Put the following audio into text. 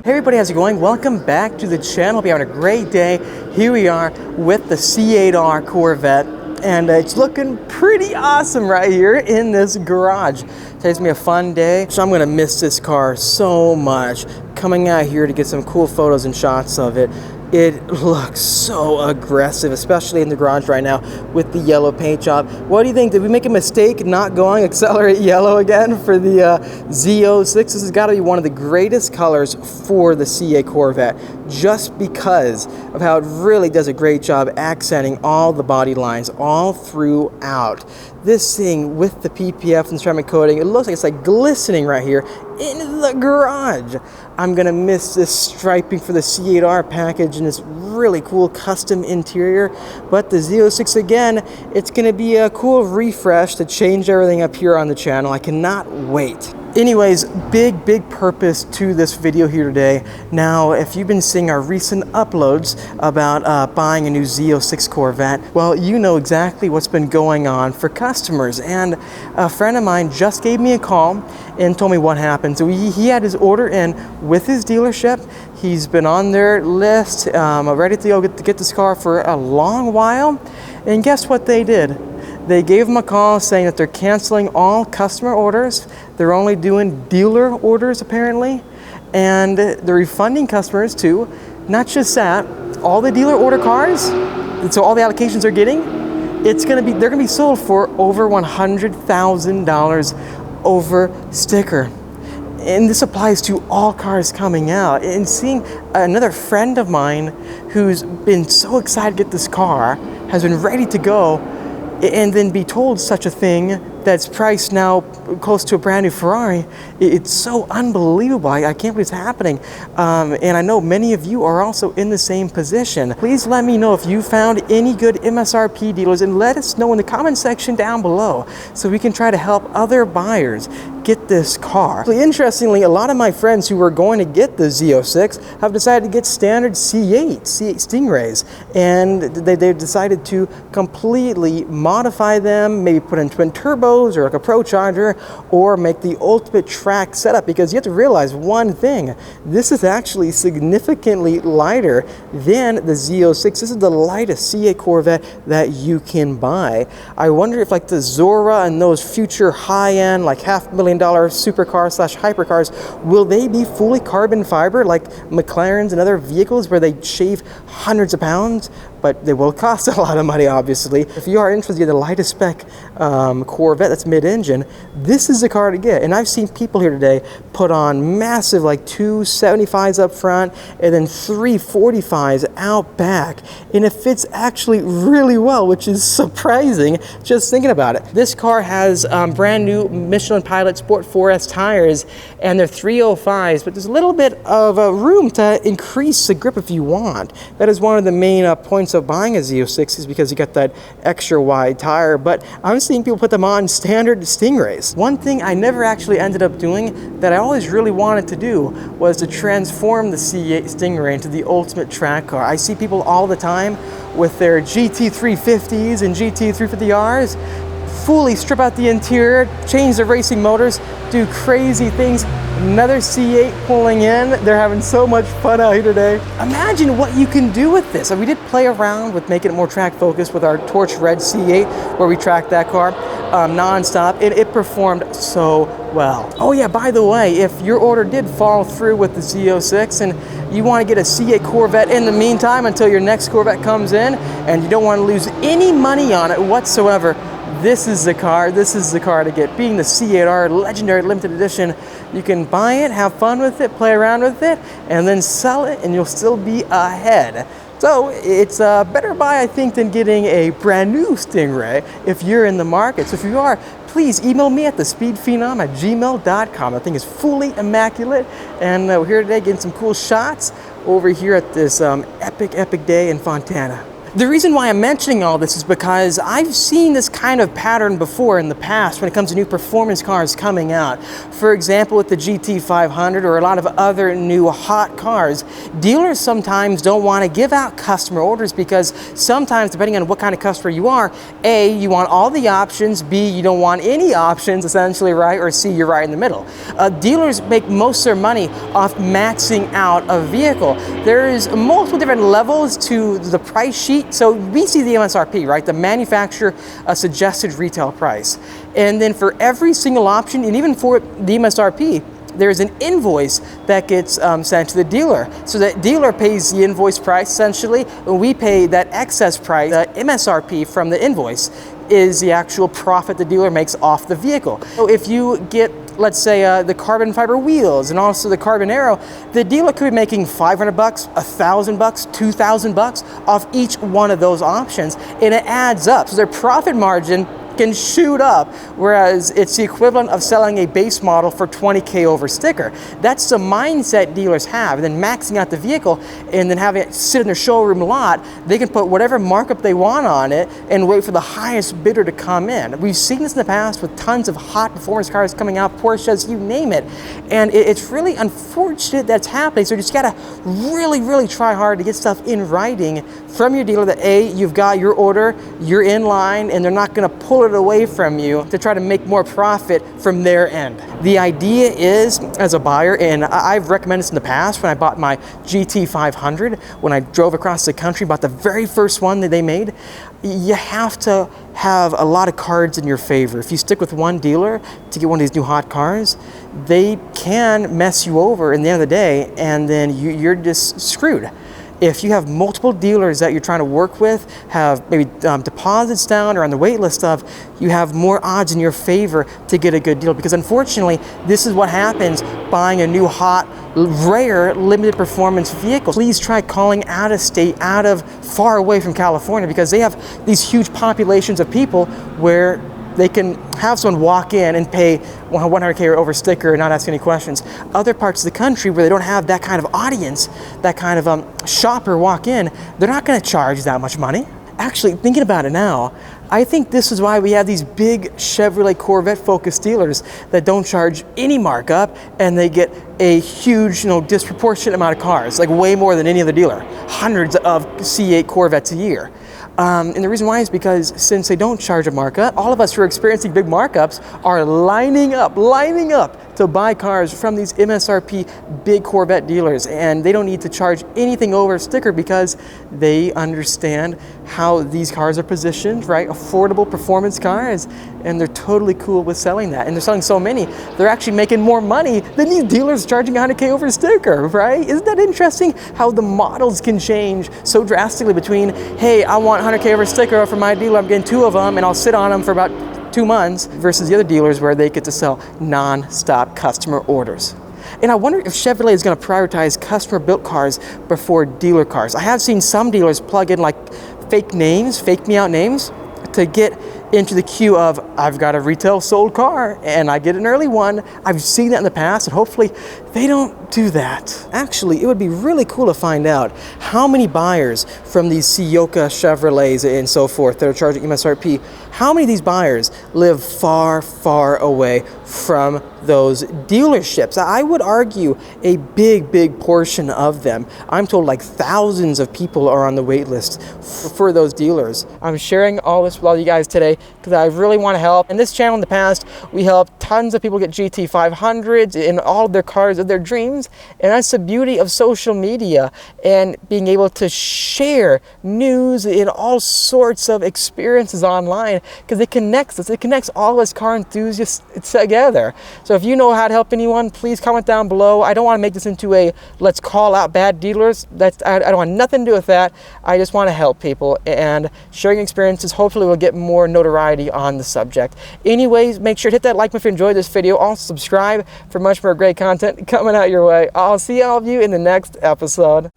Hey everybody, how's it going? Welcome back to the channel. Hope you're having a great day. Here we are with the C8.R Corvette, and it's looking pretty awesome right here in this garage. Today's gonna be a fun day, so I'm gonna miss this car so much. Coming out here to get some cool photos and shots of it. It looks so aggressive, especially in the garage right now with the yellow paint job. What do you think? Did we make a mistake not going accelerate yellow again for the Z06? This has got to be one of the greatest colors for the C8 Corvette, just because of how it really does a great job accenting all the body lines all throughout. This thing with the PPF and ceramic coating, it looks like it's like glistening right here in the garage. I'm gonna miss this striping for the C8.R package and this really cool custom interior, but the Z06 again, it's gonna be a cool refresh to change everything up here on the channel. I cannot wait. Anyways, big purpose to this video here today. Now, if you've been seeing our recent uploads about buying a new Z06 Corvette, well, you know exactly what's been going on for customers. And a friend of mine just gave me a call and told me what happened. So he had his order in with his dealership. He's been on their list, ready to go get this car for a long while. And guess what they did? They gave him a call saying that they're canceling all customer orders. They're only doing dealer orders apparently, and they're refunding customers too. Not just that, all the dealer order cars, so all the allocations they're getting, they're gonna be sold for over $100,000 over sticker. And this applies to all cars coming out. And seeing another friend of mine who's been so excited to get this car, has been ready to go, and then be told such a thing that's priced now close to a brand new Ferrari. It's so unbelievable. I can't believe it's happening. And I know many of you are also in the same position. Please let me know if you found any good MSRP dealers, and let us know in the comment section down below so we can try to help other buyers get this car. Interestingly, a lot of my friends who were going to get the Z06 have decided to get standard C8 Stingrays, and they decided to completely modify them, maybe put in twin turbos or like a Pro charger, or make the ultimate track setup, because you have to realize one thing: this is actually significantly lighter than the Z06. This is the lightest C8 Corvette that you can buy. I wonder if like the Zora and those future high-end like $500,000 supercars / hypercars, will they be fully carbon fiber like McLarens and other vehicles where they shave hundreds of pounds? But they will cost a lot of money, obviously. If you are interested in the lightest spec Corvette that's mid-engine, this is the car to get. And I've seen people here today put on massive like 275s up front and then 345s out back. And it fits actually really well, which is surprising just thinking about it. This car has brand new Michelin Pilot Sport 4S tires, and they're 305s, but there's a little bit of room to increase the grip if you want. That is one of the main points of buying a Z06, is because you got that extra wide tire. But I'm seeing people put them on standard Stingrays. One thing I never actually ended up doing that I always really wanted to do was to transform the C8 Stingray into the ultimate track car. I see people all the time with their GT350s and GT350Rs fully strip out the interior, change the racing motors, do crazy things. Another C8 pulling in. They're having so much fun out here today. Imagine what you can do with this. So we did play around with making it more track focused with our Torch Red C8, where we tracked that car nonstop. It performed so well. Oh yeah, by the way, if your order did fall through with the Z06 and you want to get a C8 Corvette in the meantime until your next Corvette comes in, and you don't want to lose any money on it whatsoever, this is the car to get. Being the C8.R Legendary Limited Edition, you can buy it, have fun with it, play around with it, and then sell it, and you'll still be ahead. So it's a better buy, I think, than getting a brand new Stingray if you're in the market. So if you are, please email me at thespeedphenom@gmail.com. That thing is fully immaculate, and we're here today getting some cool shots over here at this epic day in Fontana. The reason why I'm mentioning all this is because I've seen this kind of pattern before in the past when it comes to new performance cars coming out. For example, with the GT500 or a lot of other new hot cars, dealers sometimes don't want to give out customer orders because sometimes, depending on what kind of customer you are, A, you want all the options, B, you don't want any options essentially, right? Or C, you're right in the middle. Dealers make most of their money off maxing out a vehicle. There's multiple different levels to the price sheet. So we see the MSRP, right? The manufacturer suggested retail price. And then for every single option, and even for the MSRP, there's an invoice that gets sent to the dealer. So that dealer pays the invoice price essentially, and we pay that excess price. The MSRP from the invoice is the actual profit the dealer makes off the vehicle. So if you get, let's say, the carbon fiber wheels and also the carbon aero, the dealer could be making $500, $1,000, $2,000 off each one of those options, and it adds up. So their profit margin can shoot up, whereas it's the equivalent of selling a base model for $20K over sticker. That's the mindset dealers have. And then maxing out the vehicle and then having it sit in their showroom lot, they can put whatever markup they want on it and wait for the highest bidder to come in. We've seen this in the past with tons of hot performance cars coming out, Porsches, you name it. And it's really unfortunate that's happening. So you just gotta really, really try hard to get stuff in writing from your dealer that A, you've got your order, you're in line, and they're not gonna pull it away from you to try to make more profit from their end. The idea is, as a buyer, and I've recommended this in the past when I bought my GT500, when I drove across the country, bought the very first one that they made, you have to have a lot of cards in your favor. If you stick with one dealer to get one of these new hot cars, they can mess you over in the end of the day, and then you're just screwed. If you have multiple dealers that you're trying to work with, have maybe deposits down or on the wait list stuff, you have more odds in your favor to get a good deal, because unfortunately, this is what happens buying a new hot, rare, limited performance vehicle. Please try calling out of state, far away from California, because they have these huge populations of people where they can have someone walk in and pay $100K or over sticker and not ask any questions. Other parts of the country where they don't have that kind of audience, that kind of shopper walk in, they're not gonna charge that much money. Actually, thinking about it now, I think this is why we have these big Chevrolet Corvette focused dealers that don't charge any markup, and they get a huge, disproportionate amount of cars, like way more than any other dealer. Hundreds of C8 Corvettes a year. And the reason why is because since they don't charge a markup, all of us who are experiencing big markups are lining up to buy cars from these MSRP big Corvette dealers, and they don't need to charge anything over sticker because they understand how these cars are positioned, right? Affordable performance cars, and they're totally cool with selling that. And they're selling so many, they're actually making more money than these dealers charging $100K over sticker, right? Isn't that interesting how the models can change so drastically between, hey, I want $100K over sticker from my dealer, I'm getting 2 of them and I'll sit on them for about 2 months, versus the other dealers where they get to sell non-stop customer orders. And I wonder if Chevrolet is going to prioritize customer-built cars before dealer cars. I have seen some dealers plug in like fake me out names to get into the queue of, I've got a retail sold car and I get an early one. I've seen that in the past, and hopefully they don't do that. Actually, it would be really cool to find out how many buyers from these Ciocca Chevrolets and so forth that are charging MSRP, how many of these buyers live far, far away from those dealerships. I would argue a big portion of them. I'm told like thousands of people are on the wait list for those dealers. I'm sharing all this with all you guys today because I really want to help. In this channel in the past, we helped tons of people get GT500s and all of their cars of their dreams. And that's the beauty of social media and being able to share news and all sorts of experiences online, because it connects us. It connects all of us car enthusiasts together. So if you know how to help anyone, please comment down below. I don't want to make this into a let's call out bad dealers. I don't want nothing to do with that. I just want to help people, and sharing experiences hopefully will get more notoriety on the subject. Anyways, make sure to hit that like if you enjoyed this video. Also subscribe for much more great content coming out your way. I'll see all of you in the next episode.